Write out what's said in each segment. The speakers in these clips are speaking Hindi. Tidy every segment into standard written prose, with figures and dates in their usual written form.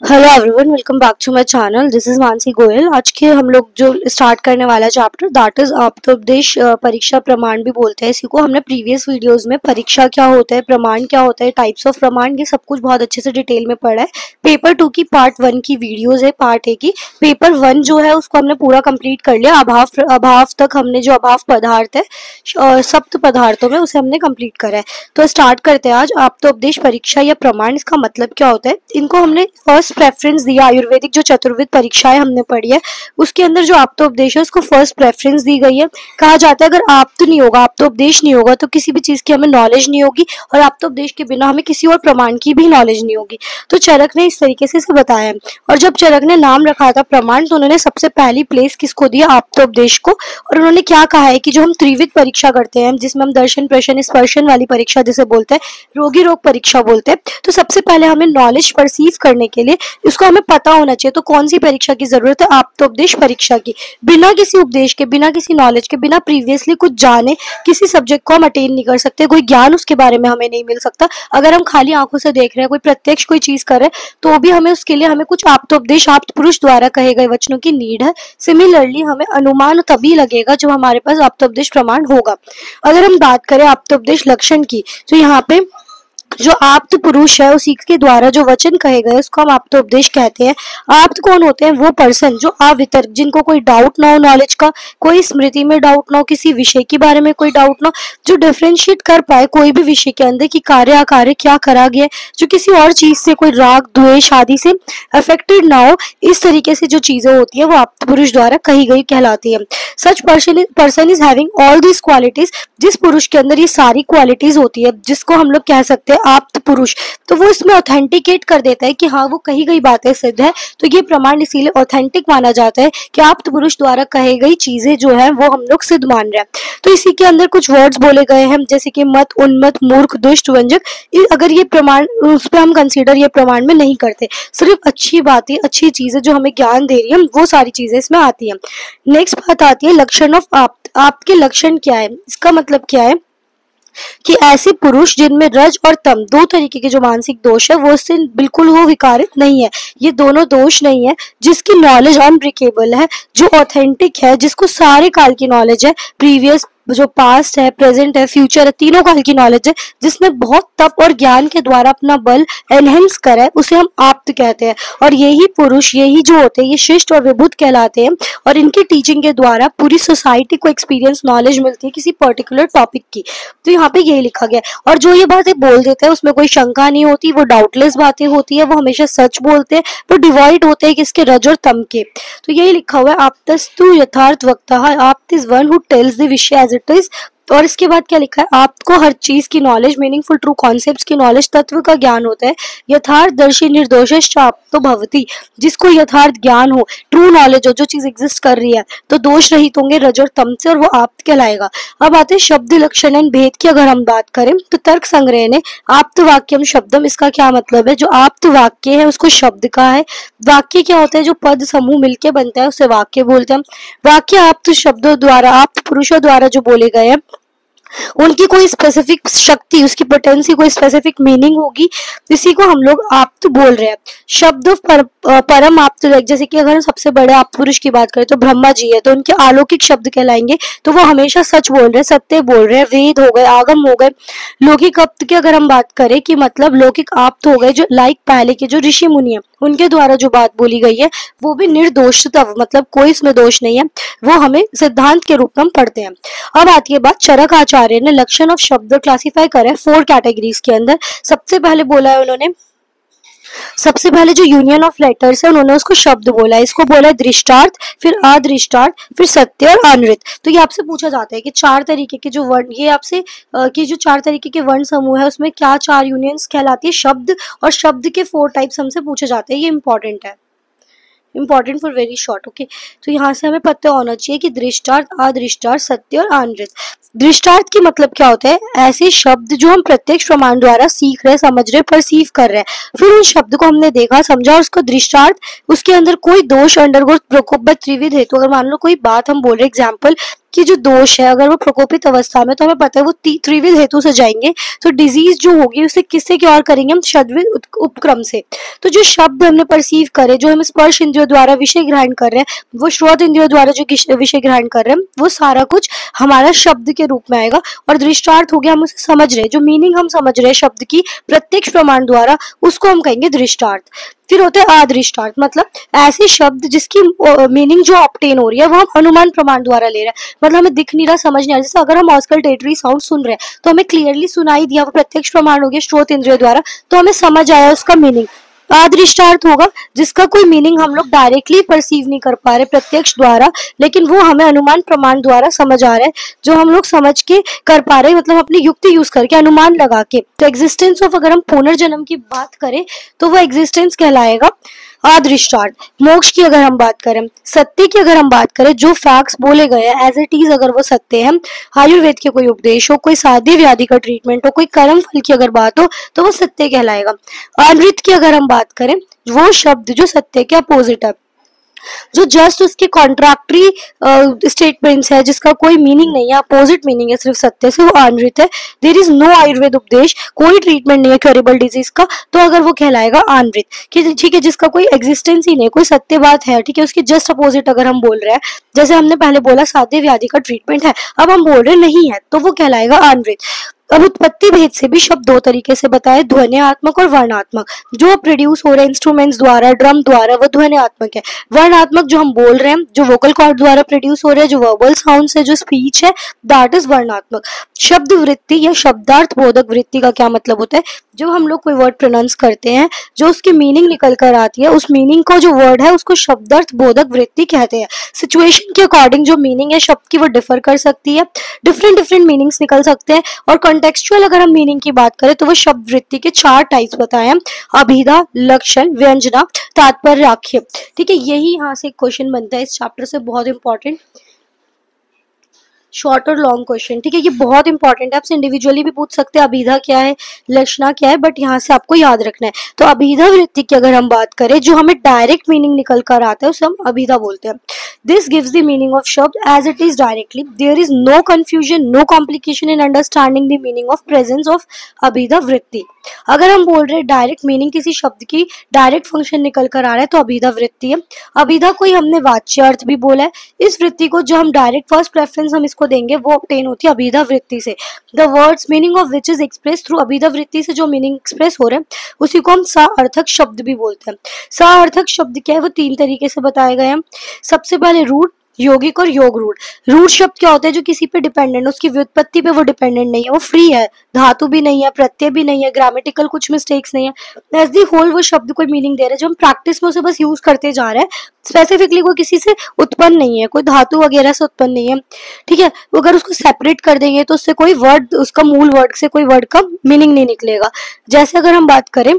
Hello everyone, welcome back to my channel. This is Mansi Goyal. आज के हम लोग जो स्टार्ट करने वाला चैप्टर दैट इज आप्तोपदेश परीक्षा प्रमाण भी बोलते हैं इसी को। हमने प्रीवियस वीडियोस में परीक्षा क्या होता है, प्रमाण क्या होता है, टाइप्स ऑफ प्रमाण, ये सब कुछ बहुत अच्छे से डिटेल में पढ़ा है। पेपर 2 की पार्ट 1 की वीडियोज है, पार्ट ए की। पेपर 1 जो है उसको हमने पूरा कंप्लीट कर लिया। अभाव तक हमने जो अभाव पदार्थ है सप्त पदार्थों में, उसे हमने कंप्लीट करा है। तो स्टार्ट करते हैं आज आप्तोपदेश परीक्षा या प्रमाण। इसका मतलब क्या होता है, इनको हमने फर्स्ट प्रेफरेंस दिया। आयुर्वेदिक जो चतुर्विध परीक्षाएं हमने पढ़ी है उसके अंदर जो आप्तोपदेश है उसको फर्स्ट प्रेफरेंस दी गई है। कहा जाता है अगर आप्त नहीं होगा, आप्तोपदेश नहीं होगा तो किसी भी चीज की हमें नॉलेज नहीं होगी, और आप्तोपदेश के बिना हमें किसी और प्रमाण की भी नॉलेज नहीं होगी। तो चरक ने इस तरीके से इसे बताया है। और जब चरक ने नाम रखा था प्रमाण, तो उन्होंने सबसे पहली प्लेस किसको दिया, आप्तोपदेश को। और उन्होंने क्या कहा है कि जो हम त्रिविध परीक्षा करते हैं, जिसमें हम दर्शन प्रश्न स्पर्शन वाली परीक्षा जिसे बोलते हैं, रोगी रोग परीक्षा बोलते हैं, तो सबसे पहले हमें नॉलेज परसीव करने के लिए इसको हमें पता होना चाहिए। तो कौन सी परीक्षा की जरूरत है, आप्तोपदेश परीक्षा की। बिना किसी उपदेश के, बिना किसी नॉलेज के, बिना प्रीवियसली कुछ जाने किसी सब्जेक्ट को हम अटेन नहीं कर सकते। कोई ज्ञान उसके बारे में हमें नहीं मिल सकता। अगर हम खाली आंखों से देख रहे हैं, कोई प्रत्यक्ष कोई चीज कर रहे हैं, तो भी हमें उसके लिए हमें कुछ आप्तोपदेश, आप्त पुरुष द्वारा कहे गए वचनों की नीड है। सिमिलरली हमें अनुमान तभी लगेगा जब हमारे पास आप्तोपदेश प्रमाण होगा। अगर हम बात करें आप्तोपदेश लक्षण की, तो यहाँ पे जो आप्त पुरुष है उसी के द्वारा जो वचन कहे गए उसको हम आप्तोपदेश कहते हैं। आप्त कौन होते हैं, वो पर्सन जो अवितर्क, जिनको कोई डाउट ना हो नॉलेज का, कोई स्मृति में डाउट ना हो, किसी विषय के बारे में कोई डाउट ना हो, जो डिफरेंशिएट कर पाए कोई भी विषय के अंदर कि कार्य अकार्य क्या करा गया, जो किसी और चीज से कोई राग द्वेष आदि से अफेक्टेड ना हो। इस तरीके से जो चीजें होती है वो आप्त पुरुष द्वारा कही गई कहलाती है। Such person is having all these qualities, जिस पुरुष के अंदर ये सारी क्वालिटीज होती है, जिसको हम लोग कह सकते हैं आप्त पुरुष, तो वो इसमें ऑथेंटिकेट कर देता है कि हाँ वो कही गई बातें सिद्ध है। तो ये प्रमाण इसीलिए ऑथेंटिक माना जाता है कि आप्त पुरुष द्वारा कही गई चीजें जो है वो हम लोग सिद्ध मान रहे हैं। तो इसी के अंदर कुछ वर्ड्स बोले गए हैं, जैसे कि मत, उन्मत, मूर्ख, दुष्ट, वंजक। अगर ये प्रमाण, उस पर हम कंसीडर ये प्रमाण में नहीं करते। सिर्फ अच्छी बातें, अच्छी चीजें जो हमें ज्ञान दे रही है, वो सारी चीजें इसमें आती है। नेक्स्ट बात आती है लक्षण ऑफ आप्त। आपके लक्षण क्या है, इसका मतलब क्या है कि ऐसे पुरुष जिनमें रज और तम दो तरीके के जो मानसिक दोष है वो इससे बिल्कुल वो विकारित नहीं है। ये दोनों दोष नहीं है। जिसकी नॉलेज अनब्रेकेबल है, जो ऑथेंटिक है, जिसको सारे काल की नॉलेज है, प्रीवियस जो पास्ट है, प्रेजेंट है, फ्यूचर है, तीनों काल की नॉलेज है, जिसने बहुत तप और ज्ञान के द्वारा अपना बल एनहेंस करा है, उसे हम आप्त कहते हैं। और यही पुरुष, यही जो होते हैं, ये शिष्ट और विभुत कहलाते हैं। और इनकी टीचिंग के द्वारा पूरी सोसाइटी को एक्सपीरियंस, नॉलेज मिलती है किसी पर्टिकुलर टॉपिक की। तो यहाँ पे यही लिखा गया। और जो ये बातें बोल देते हैं उसमें कोई शंका नहीं होती, वो डाउटलेस बातें होती है, वो हमेशा सच बोलते हैं, वो डिवाइड होते हैं किसके, रज और तम के। तो यही लिखा हुआ है, आप्तस्तु यथार्थ वक्ता, आप्त is one who tells the विषय एज इट इज। और इसके बाद क्या लिखा है, आपको हर चीज की नॉलेज, मीनिंगफुल ट्रू कॉन्सेप्ट्स की नॉलेज, तत्व का ज्ञान होता है। यथार्थदर्शी निर्दोष तो भवती, जिसको यथार्थ ज्ञान हो, ट्रू नॉलेज हो, जो चीज एग्जिस्ट कर रही है, तो दोष रहित होंगे रज और तम से, और वो आप्त कहलाएगा। अब आते हैं शब्द लक्षण एंड भेद की। अगर हम बात करें तो तर्क संग्रह ने आप्त वाक्यम शब्दम, इसका क्या मतलब है, जो आप्त वाक्य है उसको शब्द कहा है। वाक्य क्या होता है, जो पद समूह मिलके बनता है उसे वाक्य बोलते हैं। वाक्य आप्त शब्दों द्वारा, आप्त पुरुषों द्वारा जो बोले गए हैं, उनकी कोई स्पेसिफिक शक्ति, उसकी पोटेंसी, कोई स्पेसिफिक मीनिंग होगी, इसी को हम लोग आप्त बोल रहे हैं। शब्द परम आप्त, जैसे कि अगर सबसे बड़े आप्त पुरुष की बात करें तो ब्रह्मा जी है, तो उनके अलौकिक शब्द कहलाएंगे। तो वो हमेशा सच बोल रहे हैं, सत्य बोल रहे हैं। वेद हो गए, आगम हो गए। लौकिक आप्त की अगर हम बात करें कि मतलब लौकिक आप्त हो गए जो लाइक पहले के जो ऋषि मुनि है, उनके द्वारा जो बात बोली गई है वो भी निर्दोषतव, मतलब कोई इसमें दोष नहीं है, वो हमें सिद्धांत के रूप में हम पढ़ते हैं। अब आती है बात, चरक आचार्य ने लक्षण ऑफ शब्द क्लासिफाई करे 4 कैटेगरीज के अंदर। सबसे पहले बोला है उन्होंने, सबसे पहले जो यूनियन ऑफ लेटर्स है उन्होंने उसको शब्द बोला है। इसको बोला है दृष्टार्थ, फिर अदृष्टार्थ, फिर सत्य और अनृत। तो ये आपसे पूछा जाता है कि 4 तरीके के जो वर्ण, ये आपसे कि जो 4 तरीके के वर्ण समूह है उसमें क्या 4 यूनियंस कहलाती है, शब्द, और शब्द के 4 टाइप्स हमसे पूछे जाते हैं। ये इंपॉर्टेंट है, important for very short. Okay, तो यहाँ से हमें पता होना चाहिए कि दृष्टार्थ, अदृष्टार्थ, सत्य और अनृत। दृष्टार्थ की मतलब क्या होता है, ऐसे शब्द जो हम प्रत्यक्ष प्रमाण द्वारा सीख रहे, समझ रहे, परसीव कर रहे हैं, फिर उस शब्द को हमने देखा, समझा, और उसको दृष्टार्थ, उसके अंदर कोई दोष, अंडरगोष, प्रकोप, त्रिविध हेतु, अगर मान लो कोई बात हम बोल रहे, एग्जाम्पल की जो दोष है अगर वो प्रकोपित अवस्था में, तो हमें पता है वो त्रिविध हेतु से जाएंगे। तो डिजीज जो होगी उसे किससे क्योर करेंगे हम? शब्द उपक्रम से। तो जो शब्द हमने परसीव करे, जो हम स्पर्श इंद्रियों द्वारा विषय ग्रहण कर रहे हैं, वो श्रोत इंद्रियों द्वारा जो विषय ग्रहण कर रहे हैं, वो सारा कुछ हमारा शब्द के रूप में आएगा। और दृष्टार्थ हो गया, हम उसे समझ रहे हैं, जो मीनिंग हम समझ रहे हैं शब्द की प्रत्यक्ष प्रमाण द्वारा, उसको हम कहेंगे दृष्टार्थ। फिर होता है अदृष्टार्थ, मतलब ऐसे शब्द जिसकी मीनिंग जो ऑब्टेन हो रही है वो हम अनुमान प्रमाण द्वारा ले रहे हैं, मतलब हमें दिख नहीं रहा, समझ नहीं आ रहा। जैसे अगर हम ऑस्कल्टेटरी साउंड सुन रहे हैं तो हमें क्लियरली सुनाई दिया, वो प्रत्यक्ष प्रमाण हो गया श्रोत इंद्रियों द्वारा, तो हमें समझ आया उसका मीनिंग। अदृष्टार्थ होगा जिसका कोई मीनिंग हम लोग डायरेक्टली परसीव नहीं कर पा रहे प्रत्यक्ष द्वारा, लेकिन वो हमें अनुमान प्रमाण द्वारा समझ आ रहा है, जो हम लोग समझ के कर पा रहे हैं, मतलब अपनी युक्ति यूज करके, अनुमान लगा के। तो एग्जिस्टेंस ऑफ, अगर हम पुनर्जन्म की बात करें तो वो एग्जिस्टेंस कहलाएगा अदृष्टार्थ। मोक्ष की अगर हम बात करें, सत्य की अगर हम बात करें, जो फैक्ट्स बोले गए हैं एज इट इज अगर वो सत्य है, आयुर्वेद के कोई उपदेश हो, कोई साध्य व्याधि का ट्रीटमेंट हो, कोई कर्म फल की अगर बात हो, तो वो सत्य कहलाएगा। अमृत की अगर हम बात करें, वो शब्द जो सत्य के अपोजिट है, जो जस्ट उसके कॉन्ट्रैक्टरी स्टेटमेंट्स है, जिसका कोई मीनिंग नहीं है, अपोजिट मीनिंग है सिर्फ सत्य से, वो अनृत है। देयर इज नो आयुर्वेद उपदेश, कोई ट्रीटमेंट नहीं है क्योरेबल डिजीज का, तो अगर वो कहलाएगा अनृत। ठीक है, जिसका कोई एग्जिस्टेंस ही नहीं, कोई सत्य बात है, ठीक है, उसके जस्ट अपोजिट अगर हम बोल रहे हैं, जैसे हमने पहले बोला साध्य व्याधि का ट्रीटमेंट है, अब हम बोल रहे नहीं है, तो वो कहलाएगा अनृत। अब उत्पत्ति भेद से भी शब्द दो तरीके से बताए, ध्वन्यात्मक और वर्णात्मक। जो प्रोड्यूस हो रहे इंस्ट्रूमेंट्स द्वारा, ड्रम द्वारा, वो ध्वन्यात्मक है। वर्णात्मक जो हम बोल रहे हैं, जो वोकल कॉर्ड द्वारा प्रोड्यूस हो रहे हैं, जो वर्बल साउंड है, जो स्पीच है, दैट इज वर्णात्मक। शब्द वृत्ति या शब्दार्थ बोधक वृत्ति का क्या मतलब होता है? जो हम लोग कोई वर्ड प्रोनाउंस करते हैं, जो उसकी मीनिंग निकल कर आती है, उस मीनिंग को जो वर्ड है उसको शब्दार्थ बोधक वृत्ति कहते हैं। सिचुएशन के अकॉर्डिंग जो मीनिंग है शब्द की वो डिफर कर सकती है, डिफरेंट मीनिंग्स निकल सकते हैं। और कॉन्टेक्चुअल अगर हम मीनिंग की बात करें तो वो शब्द वृत्ति के 4 टाइप्स बताए हैं, अभिधा, लक्षण, व्यंजना, तात्पर्य, आक्षेप। ठीक है, यही यहाँ से क्वेश्चन बनता है इस चैप्टर से, बहुत इंपॉर्टेंट शॉर्ट और लॉन्ग क्वेश्चन। ठीक है, ये बहुत इंपॉर्टेंट है, आपसे इंडिविजुअली भी पूछ सकते हैं अभिधा क्या है, लक्षणा क्या है, बट यहाँ से आपको याद रखना है। तो अभिधा वृत्ति की अगर हम बात करें, जो हमें डायरेक्ट मीनिंग निकल कर आता है उसे हम अभिधा बोलते हैं। This gives the meaning of शब्द as it is directly, there is no confusion, no complication in understanding the meaning of presence of अभिधा वृत्ति। अगर हम बोल रहे हैं डायरेक्ट मीनिंग, किसी शब्द की डायरेक्ट फंक्शन निकल कर आ रहा है, तो अभिधा वृत्ति है। अभिधा को ही हमने वाच्य अर्थ भी बोला है। इस वृत्ति को जो हम डायरेक्ट फर्स्ट प्रेफरेंस हम इसको देंगे, वो ऑब्टेन होती है अभिधा वृत्ति से। The words meaning of which is express through अभिधा वृत्ति से जो मीनिंग एक्सप्रेस हो रहे हैं, उसी को हम सार्थक शब्द भी बोलते हैं। सार्थक शब्द क्या है, वो 3 तरीके से बताए गए हैं। सबसे पहले रूढ़, यौगिक और योग रूढ़। रूढ़ शब्द क्या होता है? जो किसी पे डिपेंडेंट, उसकी व्युत्पत्ति पे वो डिपेंडेंट नहीं है, वो फ्री है, धातु भी नहीं है, प्रत्यय भी नहीं है, ग्रामेटिकल कुछ मिस्टेक्स नहीं है। एज दी होल वो शब्द कोई मीनिंग दे रहे हैं, जो हम प्रैक्टिस में उसे बस यूज करते जा रहे हैं, स्पेसिफिकली कोई किसी से उत्पन्न नहीं है, कोई धातु वगैरह से उत्पन्न नहीं है। ठीक है, अगर उसको सेपरेट कर देंगे तो उससे कोई वर्ड, उसका मूल वर्ड से कोई वर्ड का मीनिंग नहीं निकलेगा। जैसे अगर हम बात करें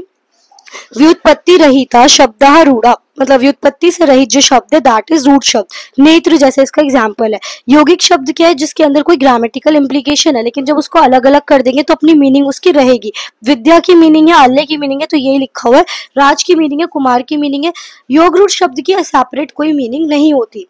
व्युत्पत्ति रहिता शब्दः रूढ़ा, मतलब व्युत्पत्ति से रहित जो शब्द है दैट इज रूढ़ शब्द। नेत्र जैसे इसका एग्जांपल है। यौगिक शब्द क्या है? जिसके अंदर कोई ग्रामेटिकल इम्प्लीकेशन है, लेकिन जब उसको अलग अलग कर देंगे तो अपनी मीनिंग उसकी रहेगी। विद्या की मीनिंग है, आल्य की मीनिंग है, तो यही लिखा हुआ है। राज की मीनिंग है, कुमार की मीनिंग है। योग रूढ़ शब्द की सेपरेट कोई मीनिंग नहीं होती।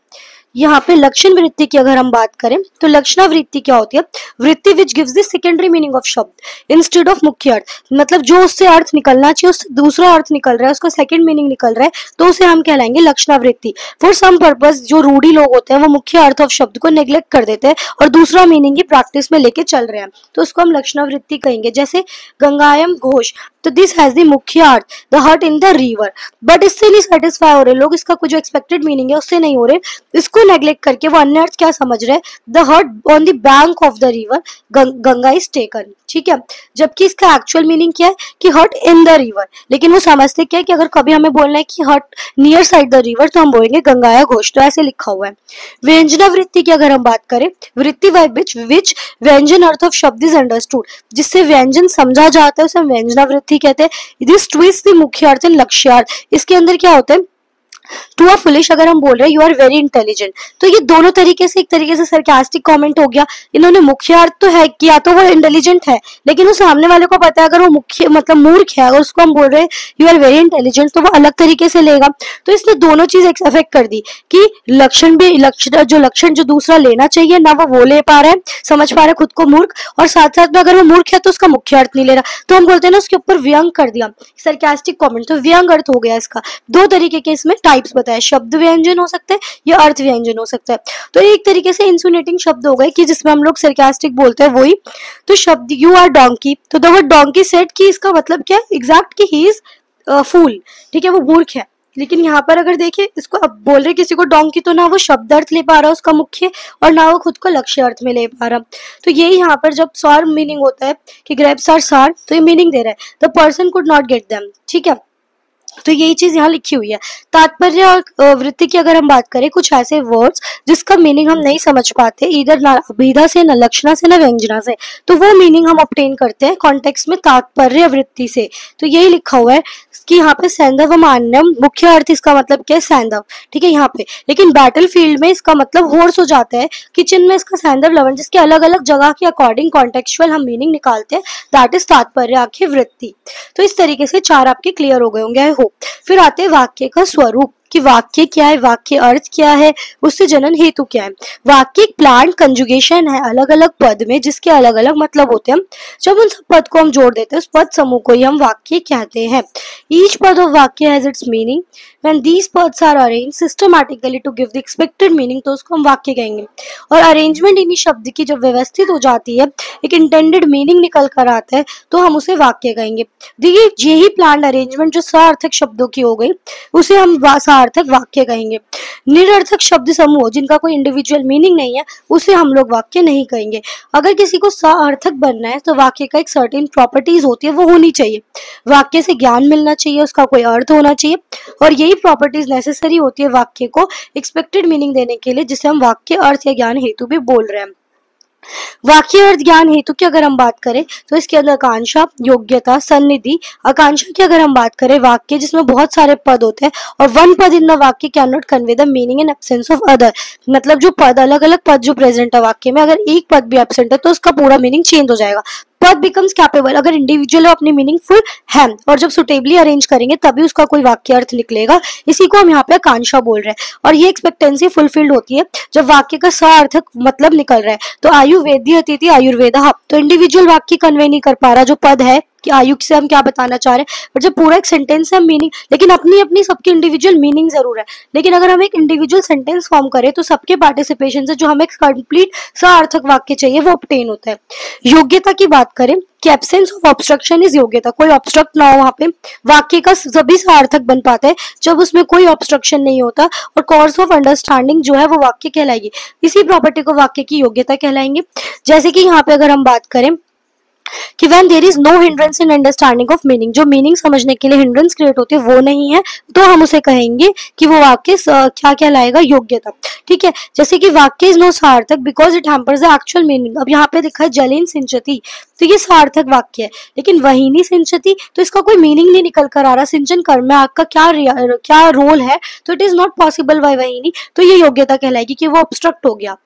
यहाँ पे लक्षण वृत्ति की अगर हम बात करें तो लक्षणा वृत्ति क्या होती है? वृत्ति which gives the secondary meaning of शब्द इंस्टेड ऑफ मुख्य अर्थ, मतलब जो उससे अर्थ निकलना चाहिए उससे दूसरा अर्थ निकल रहा है, उसका सेकंड मीनिंग निकल रहा है, तो उसे हम कहलाएंगे लक्षणा वृत्ति। फॉर सम पर्पस जो रूढ़ी लोग होते हैं वो मुख्य अर्थ ऑफ शब्द को नेग्लेक्ट कर देते हैं और दूसरा मीनिंग ही प्रैक्टिस में लेके चल रहे हैं, तो उसको हम लक्षणा वृत्ति कहेंगे। जैसे गंगायम घोष, तो दिस हैज द मुख्य अर्थ द हट इन द रिवर, बट इससे नहीं सेटिस्फाई हो रहे लोग, इसका कुछ जो एक्सपेक्टेड मीनिंग है उससे नहीं हो रहे, इसको नेग्लेक्ट करके वो अन्य अर्थ क्या समझ रहे हैं? द हट on the bank of the river Ganga is taken. ठीक है, जबकि इसका एक्चुअल मीनिंग क्या है कि हट इन द रिवर, लेकिन वो समझते क्या है कि अगर कभी हमें बोलना है कि हट नियर साइड द रिवर तो हम बोलेंगे गंगाया घोष, तो ऐसे लिखा हुआ है। व्यंजना वृत्ति की अगर हम बात करें, वृत्ति बाय विच व्यंजन अर्थ ऑफ शब्द इज अंडरस्टूड, जिससे व्यंजन समझा जाता है उसे हम व्यंजना वृत्ति कहते हैं। दिस ट्विस्ट द मुख्य अर्थ एंड लक्ष्यार्थ, इसके अंदर क्या होता है? टू अ फुलिश अगर हम बोल रहे हैं यू आर वेरी इंटेलिजेंट, तो ये दोनों तरीके से एक तरीके से सरकास्टिक कमेंट हो गया। इन्होंने मुख्य अर्थ तो है कि या तो वो इंटेलिजेंट है, लेकिन वो सामने वाले को पता है अगर वो मुख्य मतलब मूर्ख है, अगर उसको हम बोल रहे हैं यू आर वेरी इंटेलिजेंट, तो वो अलग तरीके से लेगा। तो इसने दोनों चीज अफेक्ट कर दी कि लक्षण भी लक्षण जो दूसरा लेना चाहिए ना वो ले पा रहा है, समझ पा रहा है खुद को मूर्ख, और साथ साथ में अगर वो मूर्ख है तो उसका मुख्य अर्थ नहीं ले रहा, तो हम बोलते हैं ना उसके ऊपर व्यंग कर दिया, सरकास्टिक कमेंट, तो व्यंग अर्थ हो गया इसका। दो तरीके के इसमें टाइप्स बताए, शब्द व्यंजन हो सकते हैं या अर्थ व्यंजन हो सकता है। तो एक तरीके से इंसुनेटिंग शब्द हो गए कि जिसमें हम लोग सरकास्टिक बोलते हैं वही। तो शब्द यू आर डोंकी, तो द वर्ड डोंकी सेट कि इसका मतलब क्या है एग्जैक्ट कि ही इज फूल, ठीक है, वो मूर्ख है। लेकिन यहाँ पर अगर देखिए इसको अब बोल रहे किसी को डोंकी, तो ना वो शब्द अर्थ ले पा रहा उसका मुख्य, और ना वो खुद को लक्ष्य अर्थ में ले पा रहा। तो यही यहाँ पर जब सार मीनिंग होता है कि ग्रेप्स आर सार, तो ये मीनिंग दे रहा है the person could not get them, ठीक है। तो यही चीज यहाँ लिखी हुई है। तात्पर्य और वृत्ति की अगर हम बात करें, कुछ ऐसे वर्ड्स जिसका मीनिंग हम नहीं समझ पाते इधर ना अभिधा से, न लक्षणा से, न व्यंजना से, तो वो मीनिंग हम ऑब्टेन करते हैं कॉन्टेक्स्ट में तात्पर्य वृत्ति से। तो यही लिखा हुआ है कि यहाँ पे सैंधव मान्यम, मुख्य अर्थ इसका मतलब क्या है सैंधव, ठीक है यहाँ पे। लेकिन बैटल फील्ड में इसका मतलब होर्स हो जाता है, किचन में इसका सैंधव लवण, जिसके अलग अलग जगह के अकॉर्डिंग कॉन्टेक्चुअल हम मीनिंग निकालते हैं, दैट इज तात्पर्य आखिर वृत्ति। तो इस तरीके से चार आपके क्लियर हो गए होंगे आई होप। फिर आते हैं वाक्य का स्वरूप कि वाक्य क्या है, वाक्य अर्थ क्या है, उससे जनन हेतु क्या है। वाक्य एक प्लांट कंजुगेशन है अलग अलग पद में जिसके अलग अलग मतलब होते हैं। जब उन सब पद को हम जोड़ देते हैं उस पद समूह को ही हम वाक्य कहते हैं। ईच पद ऑफ वाक्य has its meaning when these पद्स are arranged systematically to give the expected meaning, तो उसको हम वाक्य कहेंगे। और अरेंजमेंट इन्हीं शब्द की जब व्यवस्थित हो जाती है, एक इंटेंडेड मीनिंग निकल कर आता है, तो हम उसे वाक्य कहेंगे। देखिए यही प्लांट अरेंजमेंट जो सार्थक शब्दों की हो गई उसे हम सार्थक वाक्य कहेंगे। निरर्थक शब्द समूह जिनका कोई इंडिविजुअल मीनिंग नहीं है उसे हम लोग वाक्य नहीं कहेंगे। अगर किसी को सार्थक बनना है तो वाक्य का एक सर्टेन प्रॉपर्टीज होती है वो होनी चाहिए। वाक्य से ज्ञान मिलना चाहिए, उसका कोई अर्थ होना चाहिए, और यही प्रॉपर्टीज नेसेसरी होती है वाक्य को एक्सपेक्टेड मीनिंग देने के लिए, जिसे हम वाक्य अर्थ या ज्ञान हेतु भी बोल रहे हैं। वाक्य अर्थ ज्ञान हेतु की अगर हम बात करें तो इसके अंदर आकांक्षा, योग्यता, सन्निधि। आकांक्षा की अगर हम बात करें, वाक्य जिसमें बहुत सारे पद होते हैं और वन पद इन द वाक्य can not convey the meaning in absence of other, मतलब जो पद अलग अलग पद जो प्रेजेंट है वाक्य में, अगर एक पद भी एब्सेंट है तो उसका पूरा मीनिंग चेंज हो जाएगा। पद बिकम्स कैपेबल अगर इंडिविजुअल अपनी मीनिंगफुल है, और जब सुटेबली अरेंज करेंगे तभी उसका कोई वाक्य अर्थ निकलेगा। इसी को हम यहाँ पे आकांक्षा बोल रहे हैं, और ये एक्सपेक्टेंसी फुलफिल्ड होती है जब वाक्य का सार्थक मतलब निकल रहा है। तो आयुर्वेदी अतिथि आयुर्वेदा, तो इंडिविजुअल वाक्य कन्वे नहीं कर पा रहा जो पद है कि आयु से हम क्या बताना चाह रहे हैं, और जब पूरा एक सेंटेंस है मीनिंग, लेकिन अपनी अपनी सबकी इंडिविजुअल मीनिंग जरूर है। लेकिन अगर हम एक इंडिविजुअल सेंटेंस फॉर्म करें तो सबके पार्टिसिपेशन से जो हमें कंप्लीट सार्थक वाक्य चाहिए वो ऑब्टेन होता है। योग्यता की बात करें कि एब्सेंस ऑफ ऑब्स्ट्रक्शन इज योग्यता, कोई ऑब्स्ट्रक्ट ना हो वहां पे, वाक्य का सभी सार्थक बन पाता है जब उसमें कोई ऑब्स्ट्रक्शन नहीं होता, और कोर्स ऑफ अंडरस्टैंडिंग जो है वो वाक्य कहलाएगी। इसी प्रॉपर्टी को वाक्य की योग्यता कहलाएंगे। जैसे कि यहाँ पे अगर हम बात करें कि when there is no hindrance in understanding of meaning, जो मीनिंग समझने के लिए हिंड्रेंस क्रिएट होती है वो नहीं है, तो हम उसे कहेंगे कि वो वाक्य क्या कहलाएगा, योग्यता। ठीक है, जैसे कि वाक्य इज नो सार्थक because it hampers the actual meaning. अब यहाँ पे दिखा है जलेन सिंचती, तो ये सार्थक वाक्य है, लेकिन वहीनी सिंचती तो इसका कोई मीनिंग नहीं निकल कर आ रहा। सिंचन कर्म में आग का क्या रोल है, तो it is not possible by वहीनी, तो ये योग्यता कहलाएगी कि वो ऑब्स्ट्रक्ट हो गया।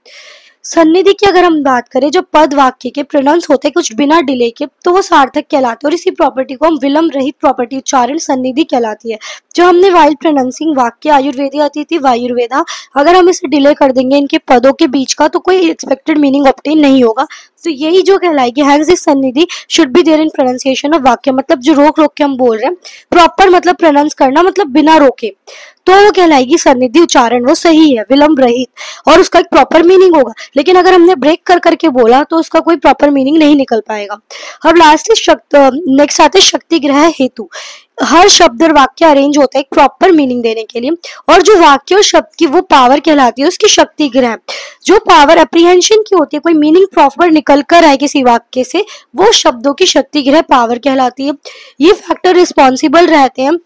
सन्निधि की अगर हम बात करें, जब पद वाक्य के प्रोनाउंस होते हैं कुछ बिना डिले के, तो वो सार्थक कहलाते हैं, और इसी प्रॉपर्टी को हम विलंब रहित प्रॉपर्टी उच्चारण सन्निधि कहलाती है। जो हमने वाइल प्रोनाउंसिंग वाक्य आयुर्वेदी अतिथि वायुर्वेदा, अगर हम इसे डिले कर देंगे इनके पदों के बीच का, तो कोई एक्सपेक्टेड मीनिंग ऑब्टेन नहीं होगा। तो यही जो कहलाएगी हैंस दिस सन्निधि should be there in pronunciation of वाक्य, मतलब जो रोक रोक के हम बोल रहे हैं, प्रॉपर मतलब प्रोनाउंस करना, मतलब बिना रोके, तो वो कहलाएगी सन्निधि उच्चारण, वो सही है विलंब रहित, और उसका एक प्रॉपर मीनिंग होगा। लेकिन अगर हमने ब्रेक कर करके बोला तो उसका कोई प्रॉपर मीनिंग नहीं निकल पाएगा। अब लास्ट नेक्स्ट आते शक्ति ग्रह हेतु। हर शब्द और वाक्य अरेंज होता है एक प्रॉपर मीनिंग देने के लिए, और जो वाक्य और शब्द की वो पावर कहलाती है उसकी शक्ति ग्रह। जो पावर अप्रीहेंशन की होती है, कोई मीनिंग प्रॉपर निकल कर आए किसी वाक्य से, वो शब्दों की शक्ति ग्रह पावर कहलाती है। ये फैक्टर रिस्पॉन्सिबल रहते हैं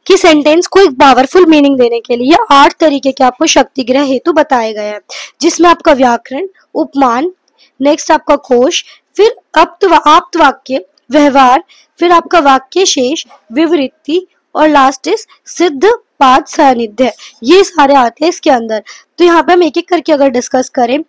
कि सेंटेंस को एक पावरफुल मीनिंग देने के लिए 8 तरीके के आपको शक्ति ग्रह हेतु बताए गए हैं, जिसमें आपका व्याकरण, उपमान, नेक्स्ट आपका कोश, फिर आप्त वाक्य, व्यवहार, फिर आपका वाक्य शेष, विवृत्ति, और लास्ट इज सिद्ध पाद सानिध्य, ये सारे आते हैं इसके अंदर। तो यहाँ पे हम एक एक करके अगर डिस्कस करें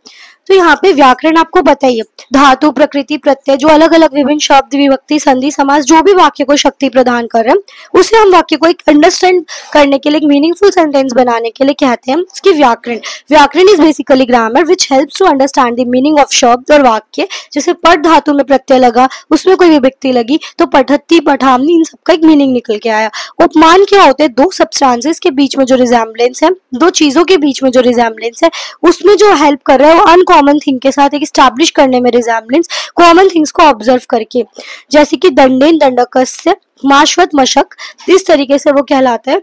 तो यहाँ पे व्याकरण आपको बताइए, धातु, प्रकृति, प्रत्यय, जो अलग अलग विभिन्न शब्द, विभक्ति, संधि, समास, जो भी वाक्य को शक्ति प्रदान कर रहे हैं उसे हम वाक्य को एक अंडरस्टैंड करने के लिए, एक मीनिंगफुल सेंटेंस बनाने के लिए कहते हैं इसकी व्याकरण। Vyakaran is basically grammar which helps to understand the meaning of शब्द और वाक्य। जैसे पठ धातु में प्रत्यय लगा, उसमें कोई विभक्ति लगी तो पठत्ती, पठामनी, इन सबका एक मीनिंग निकल के आया। उपमान क्या होते हैं? दो सब्सटेंसेस के बीच में जो रिजेम्बलेंस है, दो चीजों के बीच में जो रिजेम्बलेंस है, उसमें जो हेल्प कर रहा है वो अनकॉमन थिंग के साथ एक स्टैब्लिश करने में रिजेम्बलेंस, कॉमन थिंग्स को ऑब्जर्व करके। जैसे कि दंडेन, दंडकस्य, माश्वत, मशक, इस तरीके से वो कहलाता है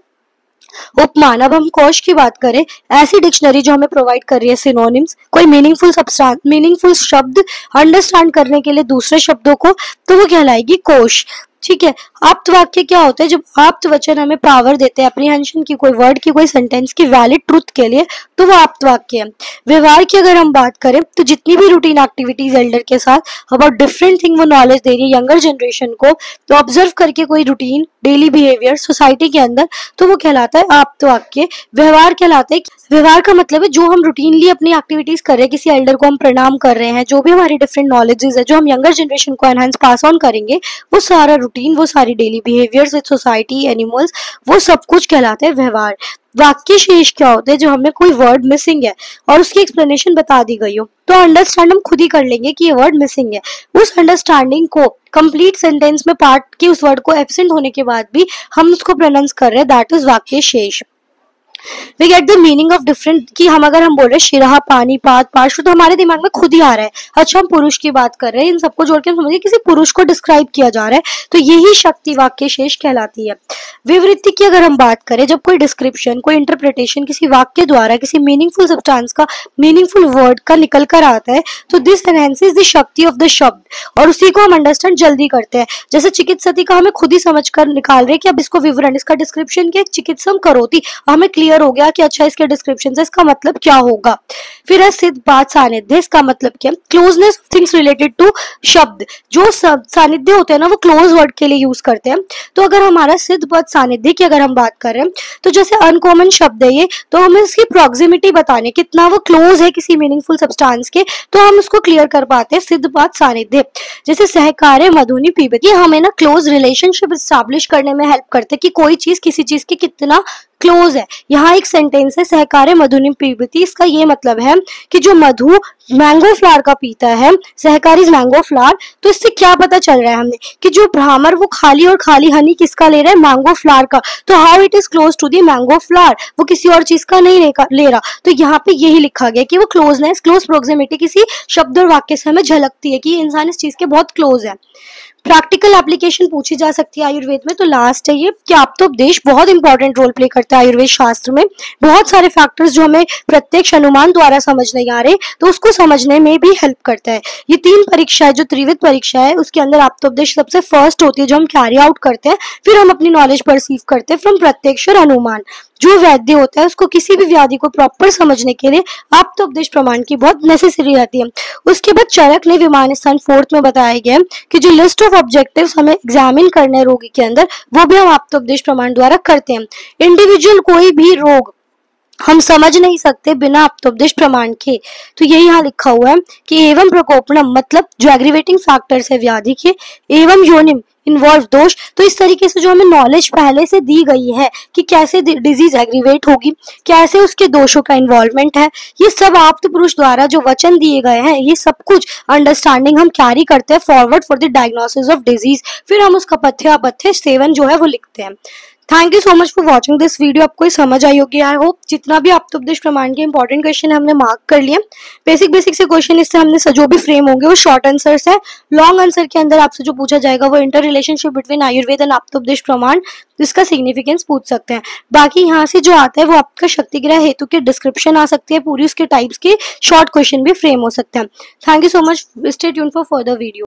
उपमान। अब हम कोश की बात करें, ऐसी डिक्शनरी जो हमें प्रोवाइड कर रही है सिनोनिम्स, कोई मीनिंगफुल शब्द अंडरस्टैंड करने के लिए दूसरे शब्दों को, तो वो कहलाएगी कोश। ठीक है। आप्त वाक्य क्या होता है? जब आप्त वचन हमें पावर देते हैं अप्रीहेंशन की, कोई वर्ड की, कोई सेंटेंस की वैलिड ट्रुथ के लिए, तो वो आप्त वाक्य है। व्यवहार की अगर हम बात करें तो जितनी भी रूटीन एक्टिविटीज एल्डर के साथ अबाउट डिफरेंट थिंग वो नॉलेज दे रही है यंगर जनरेशन को, तो ऑब्जर्व करके कोई रूटीन डेली बिहेवियर सोसाइटी के अंदर, तो वो कहलाता है आप्त वाक्य। व्यवहार कहलाता है, व्यवहार का मतलब है जो हम रूटीनली अपनी एक्टिविटीज कर रहे हैं, किसी एल्डर को हम प्रणाम कर रहे हैं, जो भी हमारी डिफरेंट नॉलेजेस है जो हम यंगर जनरेशन को एनहांस पास ऑन करेंगे, वो सारा रूटीन, वो सारी daily behaviours with society, animals, वो सब कुछ कहलाता है व्यवहार। वाक्य शेष क्या होते हैं? जो हमें कोई वर्ड मिसिंग है और उसकी एक्सप्लेनेशन बता दी गई हो, तो अंडरस्टैंड हम खुद ही कर लेंगे कि ये वर्ड मिसिंग है। उस अंडरस्टैंडिंग को कंप्लीट सेंटेंस में पार्ट के उस वर्ड को एब्सेंट होने के बाद भी हम उसको प्रोनाउंस कर रहे हैं, दैट इज वाक्य शेष। We get the meaning of different, कि हम अगर हम बोल रहे हैं शिरा, पानी, पात, पार्श्व, तो हमारे दिमाग में खुद ही आ रहा है अच्छा हम पुरुष की बात कर रहे हैं, इन सबको जोड़ के हम समझिए किसी पुरुष को डिस्क्राइब किया जा रहा है, तो यही शक्ति वाक्य शेष कहलाती है। विवृत्ति की अगर हम बात करें, जब कोई डिस्क्रिप्शन, कोई इंटरप्रिटेशन किसी वाक्य द्वारा किसी मीनिंगफुल सब्सटेंस का, मीनिंगफुल वर्ड का निकल कर आता है, तो दिस एनहेंसेस द शक्ति ऑफ द शब्द, और उसी को हम अंडरस्टैंड जल्दी करते हैं। जैसे चिकित्सती का हमें खुद ही समझ कर निकाल रहे हैं कि अब इसको विवरण, इसका डिस्क्रिप्शन के चिकित्सम करोति, हमें क्लियर हो गया कि अच्छा इसके डिस्क्रिप्शन से इसका मतलब क्या होगा। फिर है सिद्ध बात सानिध्य, इसका मतलब क्या? Closeness of things related to शब्द। जो सानिध्य होते हैं ना वो क्लोज वर्ड के लिए यूज करते हैं। तो अगर हमारा सिद्ध बात सानिध्य की अगर हम बात करें तो जैसे अनकॉमन शब्द है ये, तो हमें इसकी प्रॉक्सिमिटी बताने, कितना वो क्लोज है किसी मीनिंगफुल सब्सटेंस के, तो हम उसको क्लियर कर पाते हैं सिद्ध बात सानिध्य। जैसे सहकार्य मधुनि पीबत, ये हमें ना क्लोज रिलेशनशिप एस्टैब्लिश करने में हेल्प करते हैं कि कोई चीज किसी चीज के कितना क्लोज है। यहाँ एक सेंटेंस है सहकार्य मधुनि पीबती, इसका ये मतलब है कि जो मधु मैंगो फ्लावर का पीता है, सहकारी मैंगो फ्लावर, तो इससे क्या पता चल रहा है हमें कि जो भ्रामर वो खाली और खाली हनी किसका ले रहा है? मैंगो फ्लावर का। तो how it is close to the mango flower, वो किसी और चीज का नहीं ले रहा। तो यहाँ पे यही लिखा गया कि वो क्लोजनेस, क्लोज प्रोक्सिमिटी किसी शब्द और वाक्य से हमें झलकती है कि ये इंसान इस चीज के बहुत क्लोज है। प्रैक्टिकल एप्लीकेशन पूछी जा सकती है आयुर्वेद में, तो लास्ट है ये कि आप्तोपदेश बहुत इंपॉर्टेंट रोल प्ले करता है आयुर्वेद शास्त्र में। बहुत सारे फैक्टर्स जो हमें प्रत्यक्ष अनुमान द्वारा समझ नहीं आ रहे, तो उसको समझने में भी हेल्प करता है। ये 3 परीक्षा है, जो त्रिविध परीक्षा है, उसके अंदर आप्तोपदेश सबसे फर्स्ट होती है, जो हम कैरी आउट करते हैं, फिर हम अपनी नॉलेज परसीव करते हैं फ्रॉम प्रत्यक्ष और अनुमान। जो वैद्य होता है उसको किसी भी व्याधि को प्रॉपर समझने के लिए आप्तोपदेश प्रमाण की बहुत नेसेसरी रहती है। उसके बाद चरक ने विमान स्थान 4th में बताया गया कि जो लिस्ट ऑफ ऑब्जेक्टिव्स हमें एग्जामिन करने हैं रोगी के अंदर, वो भी हम आप्तोपदेश प्रमाण द्वारा करते हैं। इंडिविजुअल कोई भी रोग हम समझ नहीं सकते बिना आप्तोपदेश प्रमाण के। तो यही यहाँ लिखा हुआ है कि एवं प्रकोपनम, मतलब जो एग्रीवेटिंग फैक्टर्स है व्याधि के, एवं योनिम इन्वॉल्व दोष। तो इस तरीके से जो हमें नॉलेज पहले से दी गई है कि कैसे डिजीज एग्रीवेट होगी, कैसे उसके दोषों का इन्वॉल्वमेंट है, ये सब आप्त पुरुष द्वारा जो वचन दिए गए हैं, ये सब कुछ अंडरस्टैंडिंग हम कैरी करते हैं forward for the diagnosis of disease. फिर हम उसका पथ्य अपथ्य सेवन जो है वो लिखते हैं। Thank you so much for watching this video. आपको ये समझ आई होगी। आई होप जितना भी आप्तोपदेश प्रमाण के इंपॉर्टेंट क्वेश्चन हमने मार्क कर लिए। बेसिक से क्वेश्चन इससे हमने जो भी फ्रेम होंगे वो शॉर्ट आंसर्स है। लॉन्ग आंसर के अंदर आपसे जो पूछा जाएगा वो inter relationship between Ayurveda and आप्तोपदेश प्रमाण, इसका सिग्निफिकेंस पूछ सकते हैं। बाकी यहाँ से जो आता है वो आपका शक्तिग्रह हेतु के डिस्क्रिप्शन आ सकती है, पूरी उसके टाइप्स के शॉर्ट क्वेश्चन भी फ्रेम हो सकते हैं। Thank you so much. Stay tuned for further video.